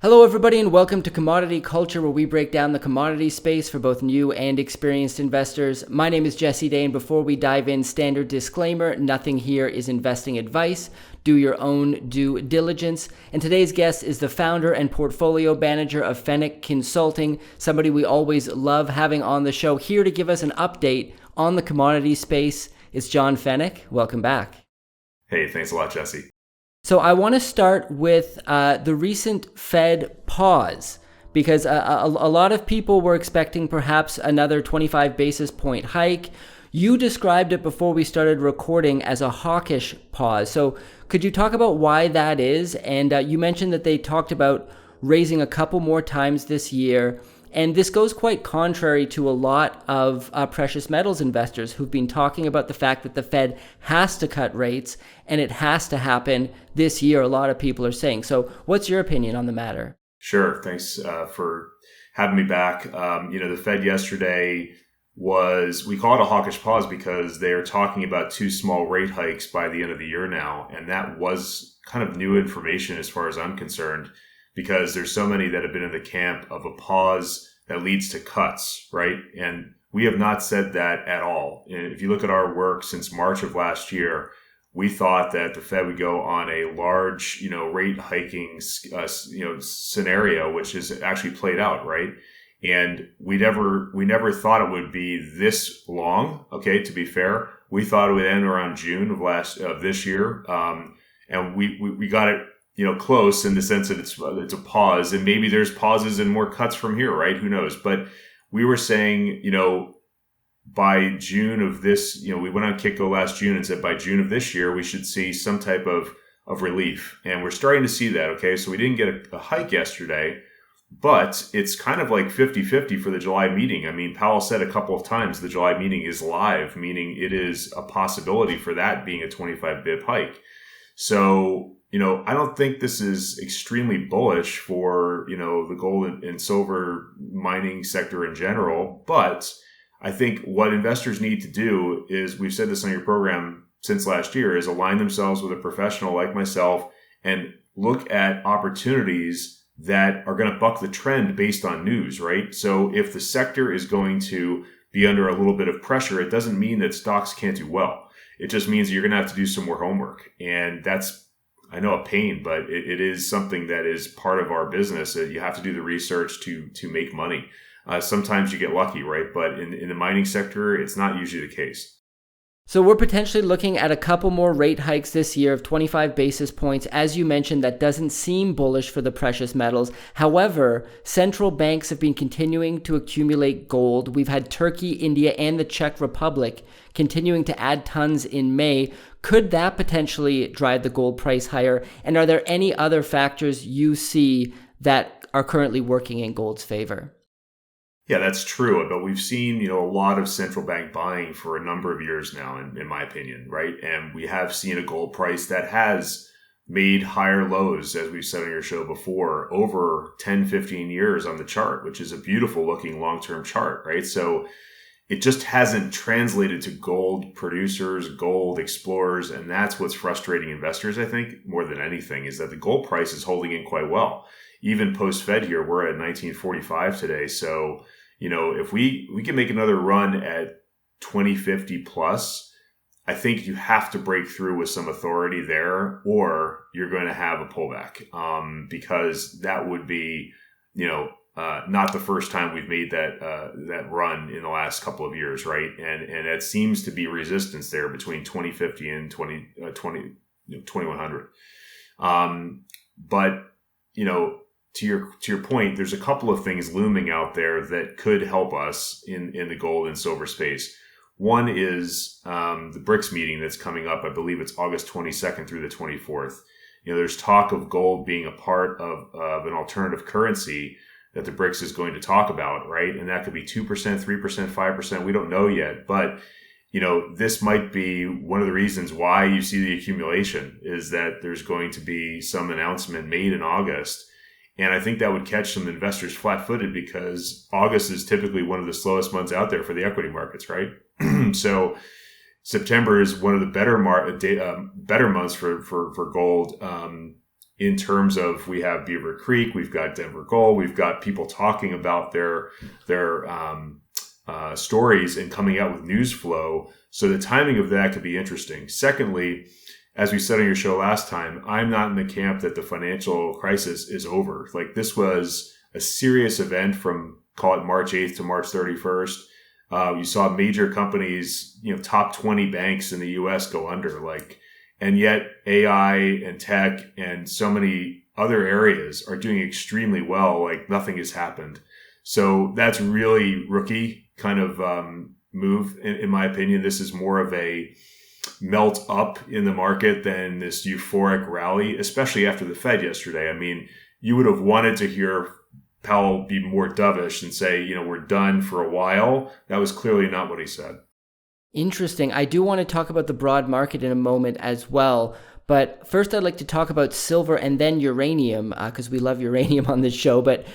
Hello, everybody, and welcome to Commodity Culture, where we break down the commodity space for both new and experienced investors. My name is Jesse Day, and before we dive in, standard disclaimer, nothing here is investing advice. Do your own due diligence. And today's guest is the founder and portfolio manager of Feneck Consulting, somebody we always love having on the show. Here to give us an update on the commodity space is John Feneck. Welcome back. Hey, thanks a lot, Jesse. So I want to start with the recent Fed pause, because a lot of people were expecting perhaps another 25 basis point hike. You described it before we started recording as a hawkish pause. So could you talk about why that is? And you mentioned that they talked about raising a couple more times this year. And this goes quite contrary to a lot of precious metals investors who've been talking about the fact that the Fed has to cut rates and it has to happen this year, a lot of people are saying. So what's your opinion on the matter? Sure. Thanks for having me back. The Fed yesterday we call it a hawkish pause because they are talking about two small rate hikes by the end of the year now. And that was kind of new information as far as I'm concerned, because there's so many that have been in the camp of a pause that leads to cuts, right? And we have not said that at all. And if you look at our work since March of last year, we thought that the Fed would go on a large, rate hiking, scenario, which has actually played out, right? And we never thought it would be this long. Okay, to be fair, we thought it would end around June of this year, and we got it close in the sense that it's a pause, and maybe there's pauses and more cuts from here, right? Who knows? But we were saying, by June of this, we went on Kitco last June and said by June of this year, we should see some type of relief. And we're starting to see that, okay? So we didn't get a hike yesterday, but it's kind of like 50-50 for the July meeting. I mean, Powell said a couple of times the July meeting is live, meaning it is a possibility for that being a 25 bip hike. So, I don't think this is extremely bullish for, the gold and silver mining sector in general. But I think what investors need to do is, we've said this on your program since last year, is align themselves with a professional like myself and look at opportunities that are going to buck the trend based on news, right? So if the sector is going to be under a little bit of pressure, it doesn't mean that stocks can't do well. It just means you're going to have to do some more homework. And that's, I know, a pain, but it is something that is part of our business. You have to do the research to make money. Sometimes you get lucky, right? But in the mining sector, it's not usually the case. So we're potentially looking at a couple more rate hikes this year of 25 basis points. As you mentioned, that doesn't seem bullish for the precious metals. However, central banks have been continuing to accumulate gold. We've had Turkey, India, and the Czech Republic continuing to add tons in May. Could that potentially drive the gold price higher? And are there any other factors you see that are currently working in gold's favor? Yeah, that's true. But we've seen, a lot of central bank buying for a number of years now, in my opinion, right? And we have seen a gold price that has made higher lows, as we've said on your show before, over 10, 15 years on the chart, which is a beautiful looking long-term chart, right? So it just hasn't translated to gold producers, gold explorers. And that's what's frustrating investors, I think, more than anything, is that the gold price is holding in quite well. Even post-Fed here, we're at 1945 today. So, if we can make another run at 2050 plus, I think you have to break through with some authority there, or you're going to have a pullback, because that would be, not the first time we've made that run in the last couple of years, right? And it seems to be resistance there between 2050 and 2100. But to your point, there's a couple of things looming out there that could help us in the gold and silver space. One is the BRICS meeting that's coming up. I believe it's August 22nd through the 24th. There's talk of gold being a part of an alternative currency that the BRICS is going to talk about, right? And that could be 2%, 3%, 5%. We don't know yet, but this might be one of the reasons why you see the accumulation, is that there's going to be some announcement made in August. And I think that would catch some investors flat-footed, because August is typically one of the slowest months out there for the equity markets, right? So September is one of the better months for gold. in terms of we have Beaver Creek, we've got Denver Gold, we've got people talking about their stories and coming out with news flow. So the timing of that could be interesting. Secondly, as we said on your show last time, I'm not in the camp that the financial crisis is over. Like, this was a serious event from, call it March 8th to March 31st. You saw major companies, top 20 banks in the US go under, and yet AI and tech and so many other areas are doing extremely well. Like, nothing has happened. So that's really rookie kind of move, in my opinion. This is more of a melt up in the market than this euphoric rally, especially after the Fed yesterday. I mean, you would have wanted to hear Powell be more dovish and say, we're done for a while. That was clearly not what he said. Interesting. I do want to talk about the broad market in a moment as well. But first, I'd like to talk about silver and then uranium, because we love uranium on this show. But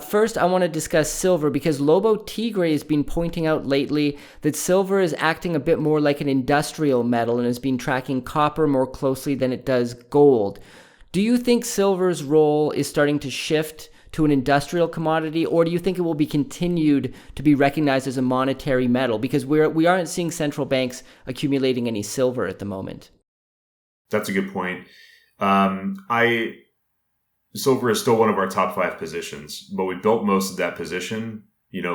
first, I want to discuss silver, because Lobo Tigre has been pointing out lately that silver is acting a bit more like an industrial metal and has been tracking copper more closely than it does gold. Do you think silver's role is starting to shift to an industrial commodity, or do you think it will be continued to be recognized as a monetary metal? Because we aren't seeing central banks accumulating any silver at the moment. That's a good point. Silver is still one of our top 5 positions, but we built most of that position,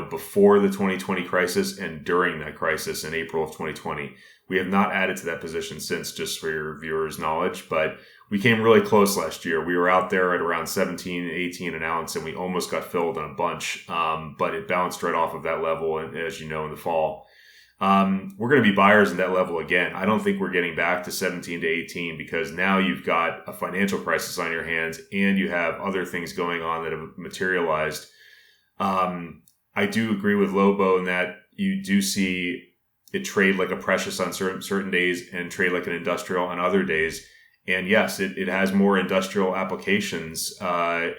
before the 2020 crisis and during that crisis in April of 2020. We have not added to that position since, just for your viewers' knowledge, but we came really close last year. We were out there at around 17, 18 an ounce, and we almost got filled on a bunch, but it bounced right off of that level, and as you know, in the fall. We're going to be buyers at that level again. I don't think we're getting back to 17 to 18, because now you've got a financial crisis on your hands and you have other things going on that have materialized. I do agree with Lobo in that you do see it trade like a precious on certain days and trade like an industrial on other days. And yes, it has more industrial applications than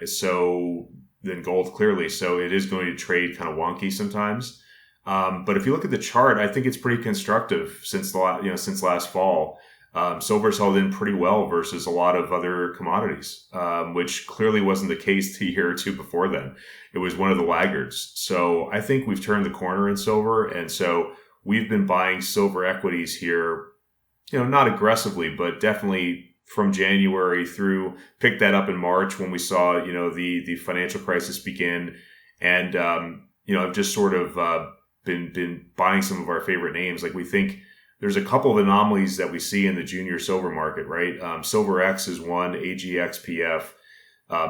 gold, clearly. So it is going to trade kind of wonky sometimes. But if you look at the chart, I think it's pretty constructive since last fall. Silver's held in pretty well versus a lot of other commodities, which clearly wasn't the case the year or two before then. It was one of the laggards. So I think we've turned the corner in silver. And so we've been buying silver equities here, not aggressively, but definitely from January through, picked that up in March when we saw, the financial crisis begin. And, I've just sort of, been buying some of our favorite names. Like, we think there's a couple of anomalies that we see in the junior silver market, right? Silver X is one, AGXPF.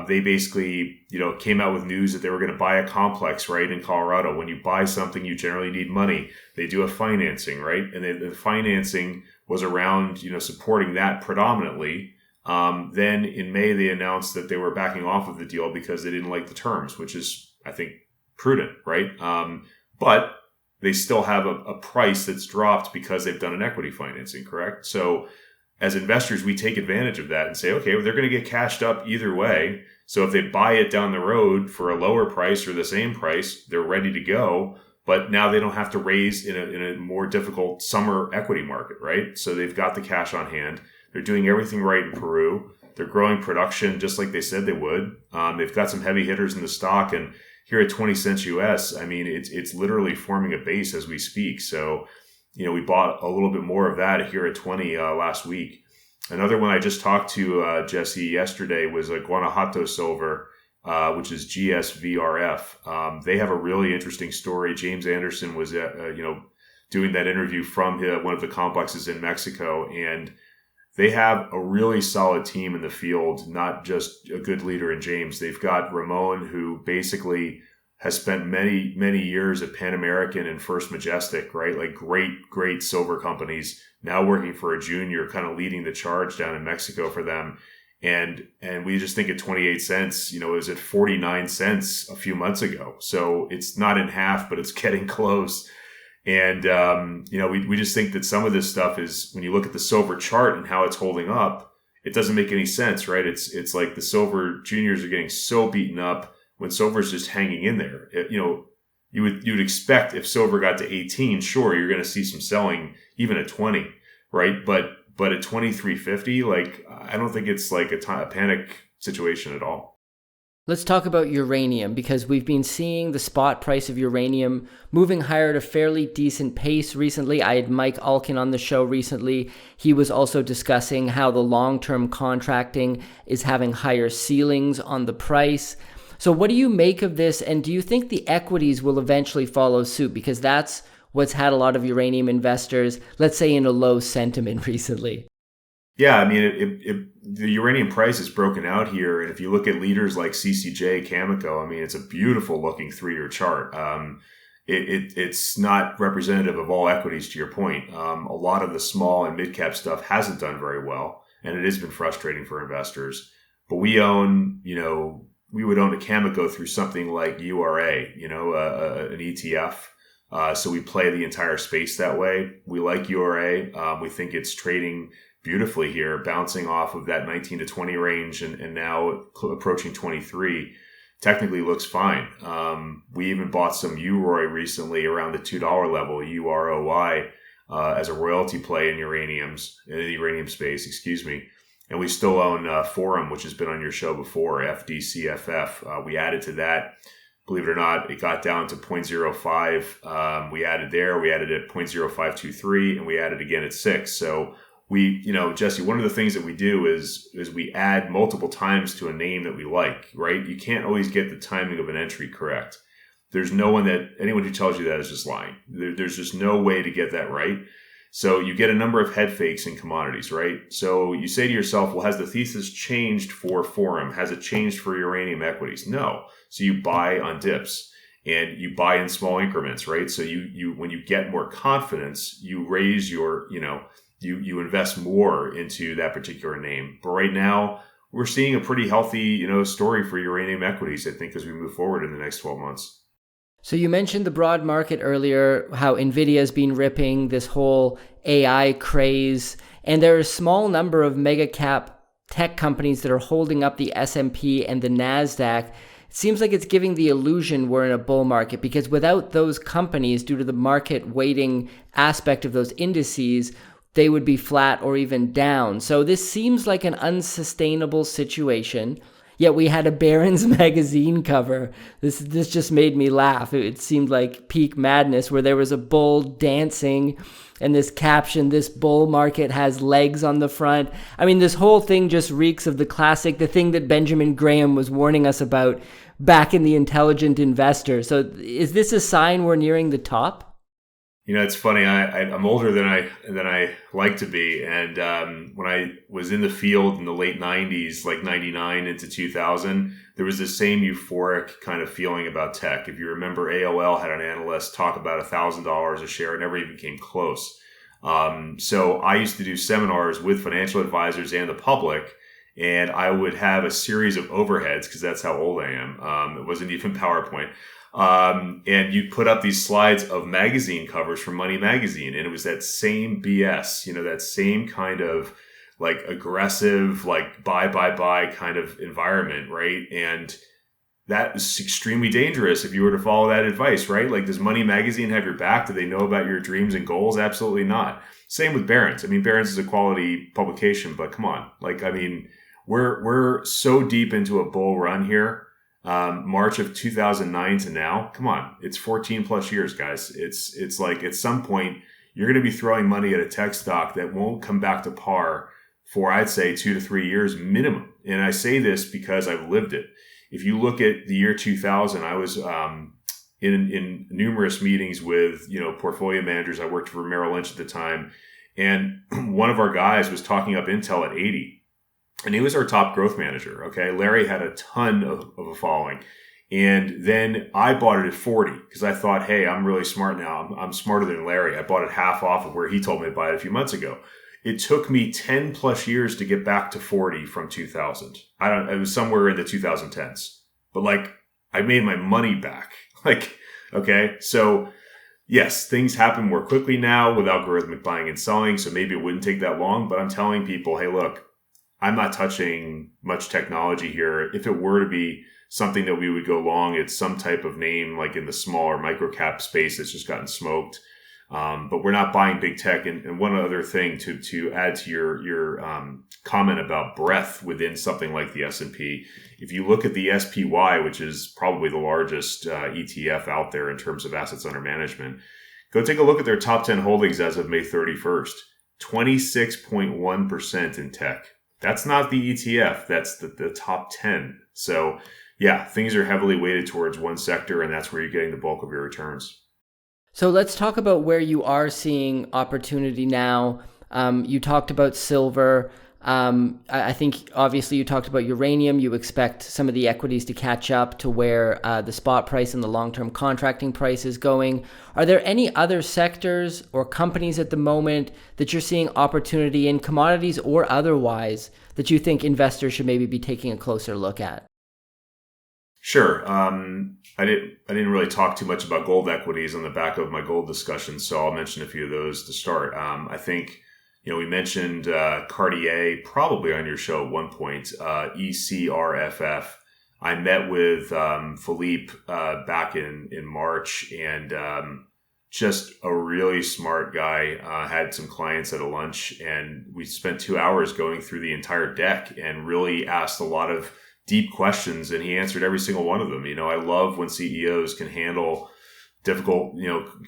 They basically, came out with news that they were going to buy a complex, right, in Colorado. When you buy something, you generally need money. They do a financing, right? And the financing was around, supporting that predominantly. Then in May, they announced that they were backing off of the deal because they didn't like the terms, which is, I think, prudent, right? But they still have a price that's dropped because they've done an equity financing, correct? So as investors, we take advantage of that and say, okay, well, they're going to get cashed up either way. So if they buy it down the road for a lower price or the same price, they're ready to go. But now they don't have to raise in a more difficult summer equity market, right? So they've got the cash on hand. They're doing everything right in Peru. They're growing production just like they said they would. They've got some heavy hitters in the stock, and here at 20 cents US, I mean, it's literally forming a base as we speak. So, we bought a little bit more of that here at 20 last week. Another one I just talked to Jesse yesterday was Guanajuato Silver, which is GSVRF. They have a really interesting story. James Anderson was, doing that interview from one of the complexes in Mexico, and they have a really solid team in the field, not just a good leader in James. They've got Ramon, who basically has spent many, many years at Pan American and First Majestic, right? Like great silver companies, now working for a junior, kind of leading the charge down in Mexico for them. And we just think at 28 cents, it was at 49 cents a few months ago. So it's not in half, but it's getting close. And, we just think that some of this stuff is, when you look at the silver chart and how it's holding up, it doesn't make any sense, right? It's like the silver juniors are getting so beaten up when silver's just hanging in there. You'd expect if silver got to 18, sure, you're going to see some selling even at 20, right? But at 23.50, like, I don't think it's like a panic situation at all. Let's talk about uranium, because we've been seeing the spot price of uranium moving higher at a fairly decent pace recently. I had Mike Alkin on the show recently. He was also discussing how the long-term contracting is having higher ceilings on the price. So what do you make of this? And do you think the equities will eventually follow suit? Because that's what's had a lot of uranium investors, let's say, in a low sentiment recently. Yeah, I mean, the uranium price is broken out here. And if you look at leaders like CCJ, Cameco, I mean, it's a beautiful looking 3-year chart. It's not representative of all equities, to your point. A lot of the small and mid cap stuff hasn't done very well, and it has been frustrating for investors. But we would own a Cameco through something like URA, an ETF. So we play the entire space that way. We like URA. We think it's trading beautifully here, bouncing off of that 19 to 20 range and now approaching 23. Technically looks fine. We even bought some UROY recently around the $2 level, UROY, as a royalty play in the uranium space, excuse me. And we still own Forum, which has been on your show before, FDCFF. We added to that. Believe it or not, it got down to 0.05. We added at 0.0523, and we added again at 6. So Jesse, one of the things that we do is we add multiple times to a name that we like, right? You can't always get the timing of an entry correct. There's anyone who tells you that is just lying. There's just no way to get that right. So you get a number of head fakes in commodities, right? So you say to yourself, well, has the thesis changed for Forum? Has it changed for uranium equities? No. So you buy on dips and you buy in small increments, right? So you when you get more confidence, you raise your, you invest more into that particular name. But right now, we're seeing a pretty healthy, story for uranium equities, I think, as we move forward in the next 12 months. So you mentioned the broad market earlier, how NVIDIA has been ripping this whole AI craze, and there are a small number of mega cap tech companies that are holding up the S&P and the NASDAQ. It seems like it's giving the illusion we're in a bull market, because without those companies, due to the market weighting aspect of those indices, they would be flat or even down. So this seems like an unsustainable situation. Yet we had a Barron's magazine cover. This just made me laugh. It seemed like peak madness, where there was a bull dancing and this caption, "This bull market has legs on the front." I mean, this whole thing just reeks of the thing that Benjamin Graham was warning us about back in The Intelligent Investor. So is this a sign we're nearing the top? It's funny. I'm older than I like to be, and when I was in the field in the late '90s, like '99 into 2000, there was this same euphoric kind of feeling about tech. If you remember, AOL had an analyst talk about $1,000 a share. It never even came close. So I used to do seminars with financial advisors and the public, and I would have a series of overheads, because that's how old I am. It wasn't even PowerPoint. And you put up these slides of magazine covers from Money Magazine, and it was that same BS, that same kind of like aggressive, like buy kind of environment, right? And that is extremely dangerous if you were to follow that advice, right? Like, does Money Magazine have your back? Do they know about your dreams and goals? Absolutely not. Same with Barron's. I mean, Barron's is a quality publication, but come on. Like, I mean, we're so deep into a bull run here. March of 2009 to now, come on, it's 14 plus years, guys. It's like at some point you're going to be throwing money at a tech stock that won't come back to par for, I'd say, 2 to 3 years minimum. And I say this because I've lived it. If you look at the year 2000, I was in numerous meetings with portfolio managers. I worked for Merrill Lynch at the time, and one of our guys was talking up Intel at 80. And he was our top growth manager, okay? Larry had a ton of a following. And then I bought it at 40 because I thought, hey, I'm really smart now. I'm smarter than Larry. I bought it half off of where he told me to buy it a few months ago. It took me 10 plus years to get back to 40 from 2000. It was somewhere in the 2010s. But like, I made my money back. Like, okay, so yes, things happen more quickly now with algorithmic buying and selling. So maybe it wouldn't take that long. But I'm telling people, hey, look, I'm not touching much technology here. If it were to be something that we would go long, it's some type of name like in the small or micro cap space that's just gotten smoked. But we're not buying big tech. And one other thing to add to your comment about breadth within something like the S&P, if you look at the SPY, which is probably the largest ETF out there in terms of assets under management, go take a look at their top 10 holdings as of May 31st. 26.1% in tech. That's not the ETF. That's the top 10. So yeah, things are heavily weighted towards one sector, and that's where you're getting the bulk of your returns. So let's talk about where you are seeing opportunity now. You talked about silver. I think obviously you talked about uranium. You expect some of the equities to catch up to where the spot price and the long-term contracting price is going. Are there any other sectors or companies at the moment that you're seeing opportunity in, commodities or otherwise, that you think investors should maybe be taking a closer look at? Sure. I didn't really talk too much about gold equities on the back of my gold discussion, so I'll mention a few of those to start. I think, we mentioned Cartier probably on your show at one point, ECRFF. I met with Philippe back in March, and just a really smart guy. Had some clients at a lunch, and we spent 2 hours going through the entire deck and really asked a lot of deep questions, and he answered every single one of them. I love when CEOs can handle difficult,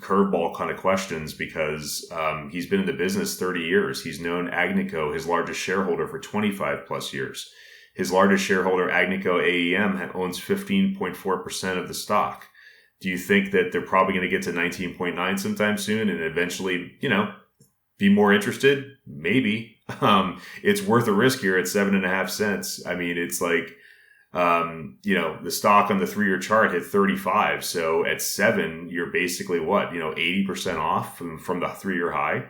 curveball kind of questions, because he's been in the business 30 years. He's known Agnico, his largest shareholder, for 25 plus years. His largest shareholder, Agnico AEM, owns 15.4% of the stock. Do you think that they're probably going to get to 19.9 sometime soon and eventually, be more interested? Maybe. It's worth a risk here at 7.5 cents. I mean, it's like, the stock on the 3-year chart hit 35. So at 7, you're basically 80% off from the 3-year high.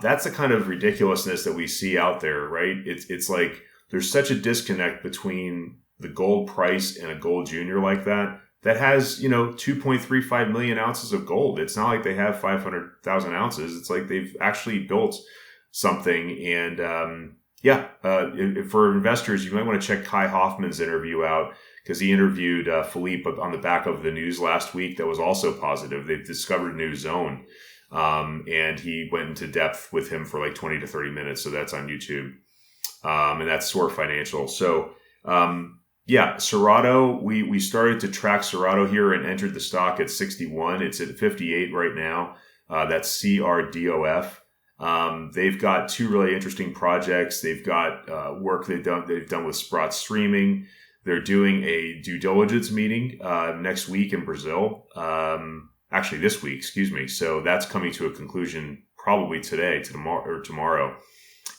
That's the kind of ridiculousness that we see out there, right? It's like there's such a disconnect between the gold price and a gold junior like that has, 2.35 million ounces of gold. It's not like they have 500,000 ounces. It's like they've actually built something. And, for investors, you might want to check Kai Hoffman's interview out, because he interviewed Philippe on the back of the news last week that was also positive. They've discovered a new zone, and he went into depth with him for like 20 to 30 minutes. So that's on YouTube, and that's SOAR Financial. So Serato, we started to track Serato here and entered the stock at 61. It's at 58 right now. That's CRDOF. They've got 2 really interesting projects. They've got work they've done with Sprott Streaming. They're doing a due diligence meeting next week in Brazil. Actually, this week, excuse me. So that's coming to a conclusion probably tomorrow.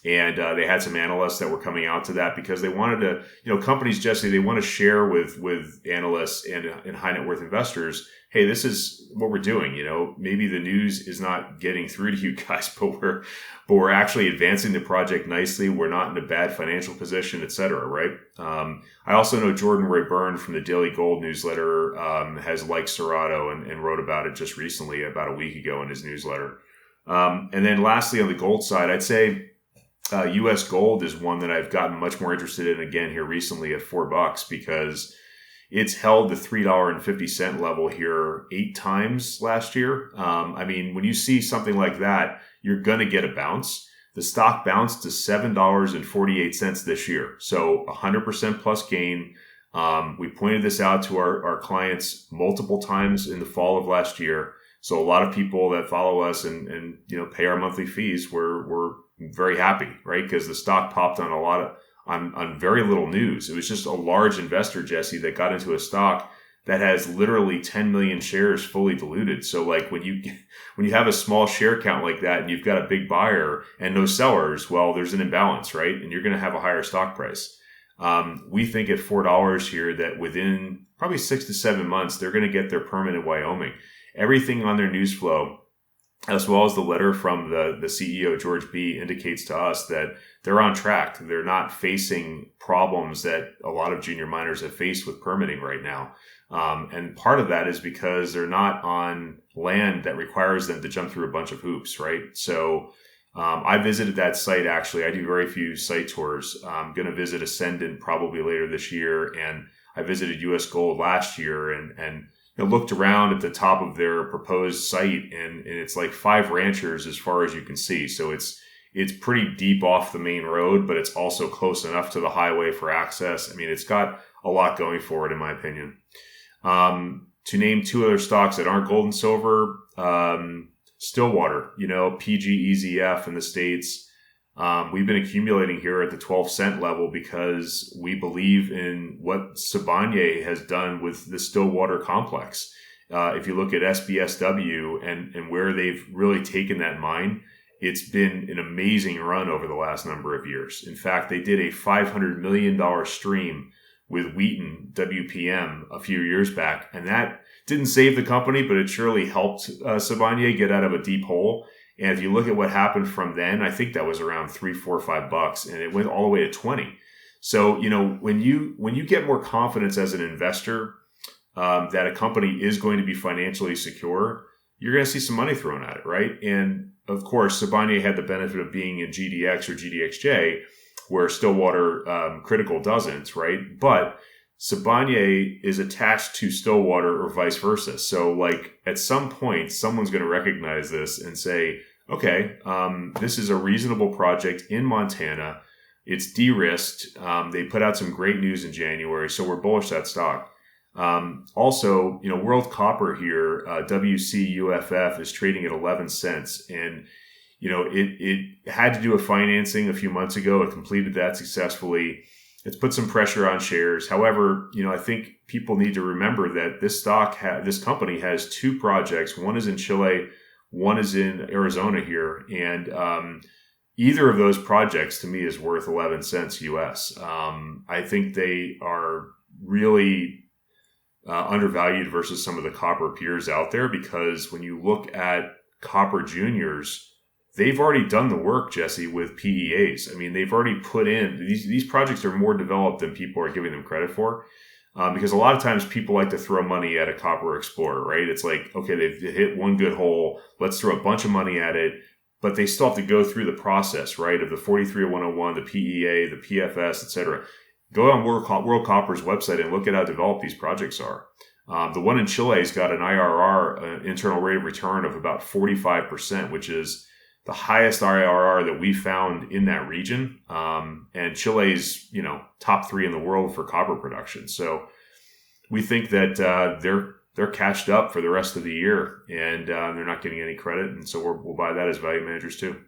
And they had some analysts that were coming out to that because they wanted to, companies, Jesse, they want to share with analysts and high net worth investors, hey, this is what we're doing. Maybe the news is not getting through to you guys, but we're actually advancing the project nicely. We're not in a bad financial position, et cetera, right? I also know Jordan Rayburn from the Daily Gold newsletter has liked Serato and wrote about it just recently, about a week ago in his newsletter. And then lastly, on the gold side, I'd say U.S. gold is one that I've gotten much more interested in again here recently at $4, because it's held the $3.50 level here 8 times last year. When you see something like that, you're going to get a bounce. The stock bounced to $7.48 this year. So 100% plus gain. We pointed this out to our clients multiple times in the fall of last year. So a lot of people that follow us and pay our monthly fees were very happy, right? Because the stock popped on on very little news. It was just a large investor, Jesse, that got into a stock that has literally 10 million shares fully diluted. So like when you have a small share count like that and you've got a big buyer and no sellers, well, there's an imbalance, right? And you're going to have a higher stock price. We think at $4 here that within probably 6 to 7 months, they're going to get their permit in Wyoming. Everything on their news flow, as well as the letter from the CEO, George B., indicates to us that they're on track. They're not facing problems that a lot of junior miners have faced with permitting right now. And part of that is because they're not on land that requires them to jump through a bunch of hoops, right? So I visited that site, actually. I do very few site tours. I'm going to visit Ascendant probably later this year. And I visited U.S. Gold last year, and looked around at the top of their proposed site, and it's like 5 ranchers as far as you can see. So it's pretty deep off the main road, but it's also close enough to the highway for access. I mean, it's got a lot going for it, in my opinion. To name 2 other stocks that aren't gold and silver, Stillwater, PGEZF in the States. We've been accumulating here at the 12-cent level because we believe in what Sibanye has done with the Stillwater complex. If you look at SBSW and where they've really taken that mine, it's been an amazing run over the last number of years. In fact, they did a $500 million stream with Wheaton WPM a few years back, and that didn't save the company, but it surely helped Sibanye get out of a deep hole. And if you look at what happened from then, I think that was around $3, $4, $5, and it went all the way to 20. So, when you get more confidence as an investor that a company is going to be financially secure, you're going to see some money thrown at it, right? And of course, Sibanye had the benefit of being in GDX or GDXJ, where Stillwater Critical doesn't, right? But Sibanye is attached to Stillwater or vice versa. So like at some point, someone's going to recognize this and say, okay, this is a reasonable project in Montana. It's de-risked. They put out some great news in January, so we're bullish that stock. Also, World Copper here, WCUFF is trading at 11 cents. And, it had to do a financing a few months ago. It completed that successfully. It's put some pressure on shares. However, I think people need to remember that this company has 2 projects. One is in Chile, one is in Arizona here. And, either of those projects to me is worth 11 cents US. I think they are really undervalued versus some of the copper peers out there, because when you look at copper juniors, they've already done the work, Jesse, with PEAs. I mean, they've already put in these projects are more developed than people are giving them credit for, because a lot of times people like to throw money at a copper explorer, right? It's like, okay, they've hit one good hole, let's throw a bunch of money at it, but they still have to go through the process, right, of the 43101, the PEA, the PFS, etc. Go on World Copper's website and look at how developed these projects are. The one in Chile's got an IRR, internal rate of return, of about 45%, which is the highest IRR that we found in that region. And Chile's, top 3 in the world for copper production. So we think that they're cashed up for the rest of the year, and they're not getting any credit. And so we'll buy that as value managers too.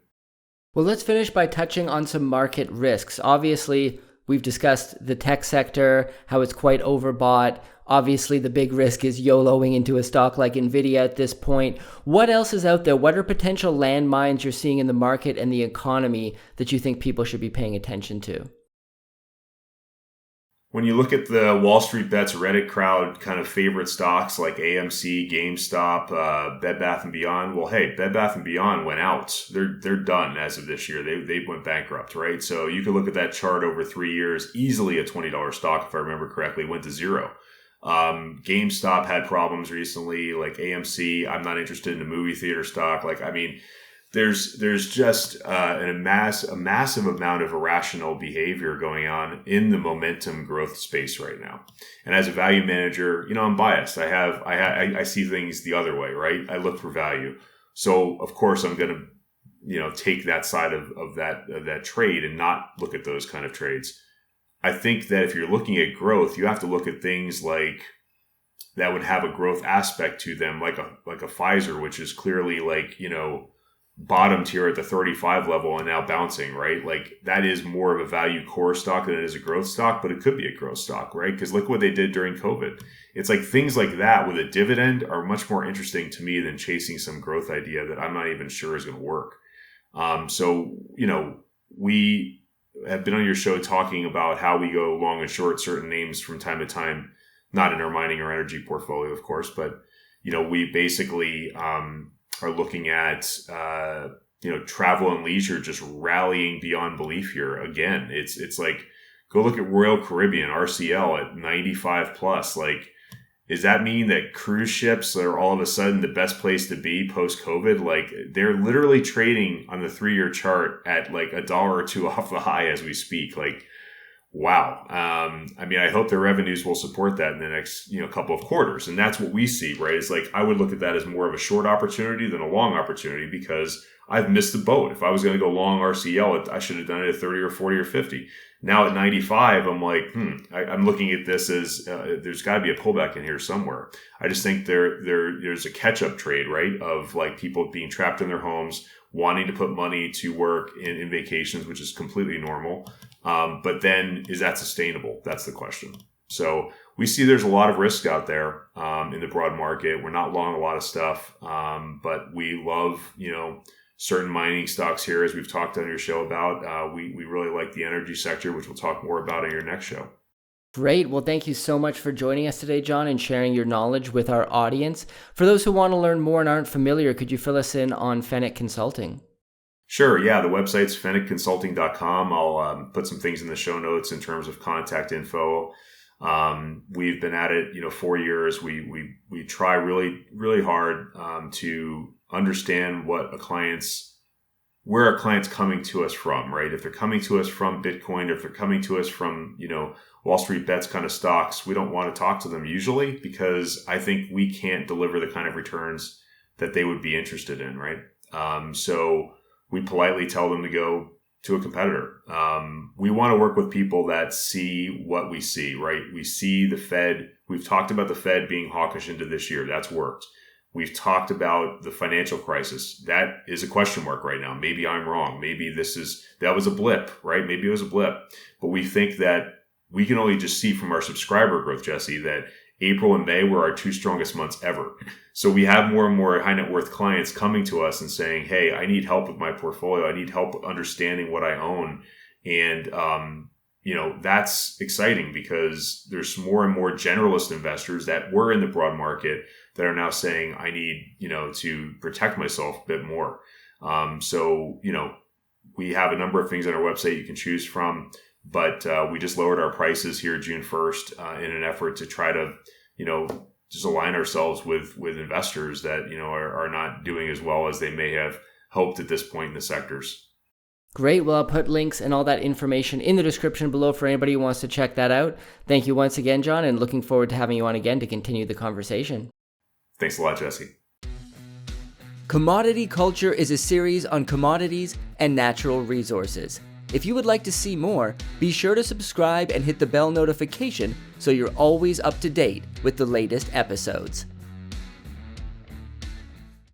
Well, let's finish by touching on some market risks. Obviously, we've discussed the tech sector, how it's quite overbought. Obviously, the big risk is YOLOing into a stock like NVIDIA at this point. What else is out there? What are potential landmines you're seeing in the market and the economy that you think people should be paying attention to? When you look at the Wall Street Bets Reddit crowd kind of favorite stocks like AMC, GameStop, Bed Bath & Beyond, well, hey, Bed Bath & Beyond went out. They're done as of this year. They went bankrupt, right? So you could look at that chart over 3 years, easily a $20 stock, if I remember correctly, went to zero. GameStop had problems recently, like AMC. I'm not interested in the movie theater stock. There's just a massive amount of irrational behavior going on in the momentum growth space right now. And as a value manager, I'm biased. I see things the other way, right? I look for value. So of course I'm going to, take that side of that trade and not look at those kind of trades. I think that if you're looking at growth, you have to look at things like that would have a growth aspect to them, like a Pfizer, which is clearly bottomed here at the 35 level and now bouncing, right? Like that is more of a value core stock than it is a growth stock, but it could be a growth stock, right? Because look what they did during COVID. It's like things like that with a dividend are much more interesting to me than chasing some growth idea that I'm not even sure is going to work. We have been on your show talking about how we go long and short certain names from time to time, not in our mining or energy portfolio, of course, but, we basically are looking at, travel and leisure just rallying beyond belief here. Again, it's like, go look at Royal Caribbean, RCL at 95 plus. Like, does that mean that cruise ships are all of a sudden the best place to be post-COVID? Like, they're literally trading on the 3-year chart at like $1 or $2 off the high as we speak. Like, wow. I mean, I hope their revenues will support that in the next, couple of quarters. And that's what we see, right? It's like, I would look at that as more of a short opportunity than a long opportunity, because I've missed the boat. If I was going to go long RCL, I should have done it at 30 or 40 or 50. Now at 95, I'm like, I'm looking at this as there's got to be a pullback in here somewhere. I just think there's a catch-up trade, right? Of like people being trapped in their homes, wanting to put money to work in vacations, which is completely normal. But then, is that sustainable? That's the question. So we see there's a lot of risk out there in the broad market. We're not long a lot of stuff, but we love, certain mining stocks here, as we've talked on your show about. We really like the energy sector, which we'll talk more about in your next show. Great. Well, thank you so much for joining us today, John, and sharing your knowledge with our audience. For those who want to learn more and aren't familiar, could you fill us in on Feneck Consulting? Sure. Yeah. The website's fenneckconsulting.com. I'll put some things in the show notes in terms of contact info. We've been at it, 4 years. We try really, really hard to understand where a client's coming to us from, right? If they're coming to us from Bitcoin, or if they're coming to us from, Wall Street bets kind of stocks, we don't want to talk to them usually, because I think we can't deliver the kind of returns that they would be interested in, right? So we politely tell them to go to a competitor. We want to work with people that see what we see, right? We see the Fed. We've talked about the Fed being hawkish into this year. That's worked. We've talked about the financial crisis. That is a question mark right now. Maybe I'm wrong. Maybe that was a blip, right? Maybe it was a blip. But we think that we can only just see from our subscriber growth, Jesse, that April and May were our two strongest months ever. So we have more and more high net worth clients coming to us and saying, hey, I need help with my portfolio. I need help understanding what I own. And, that's exciting, because there's more and more generalist investors that were in the broad market that are now saying, I need, to protect myself a bit more. We have a number of things on our website you can choose from, but we just lowered our prices here June 1st in an effort to try to, just align ourselves with investors that, are not doing as well as they may have hoped at this point in the sectors. Great. Well, I'll put links and all that information in the description below for anybody who wants to check that out. Thank you once again, John, and looking forward to having you on again to continue the conversation. Thanks a lot, Jesse. Commodity Culture is a series on commodities and natural resources. If you would like to see more, be sure to subscribe and hit the bell notification so you're always up to date with the latest episodes.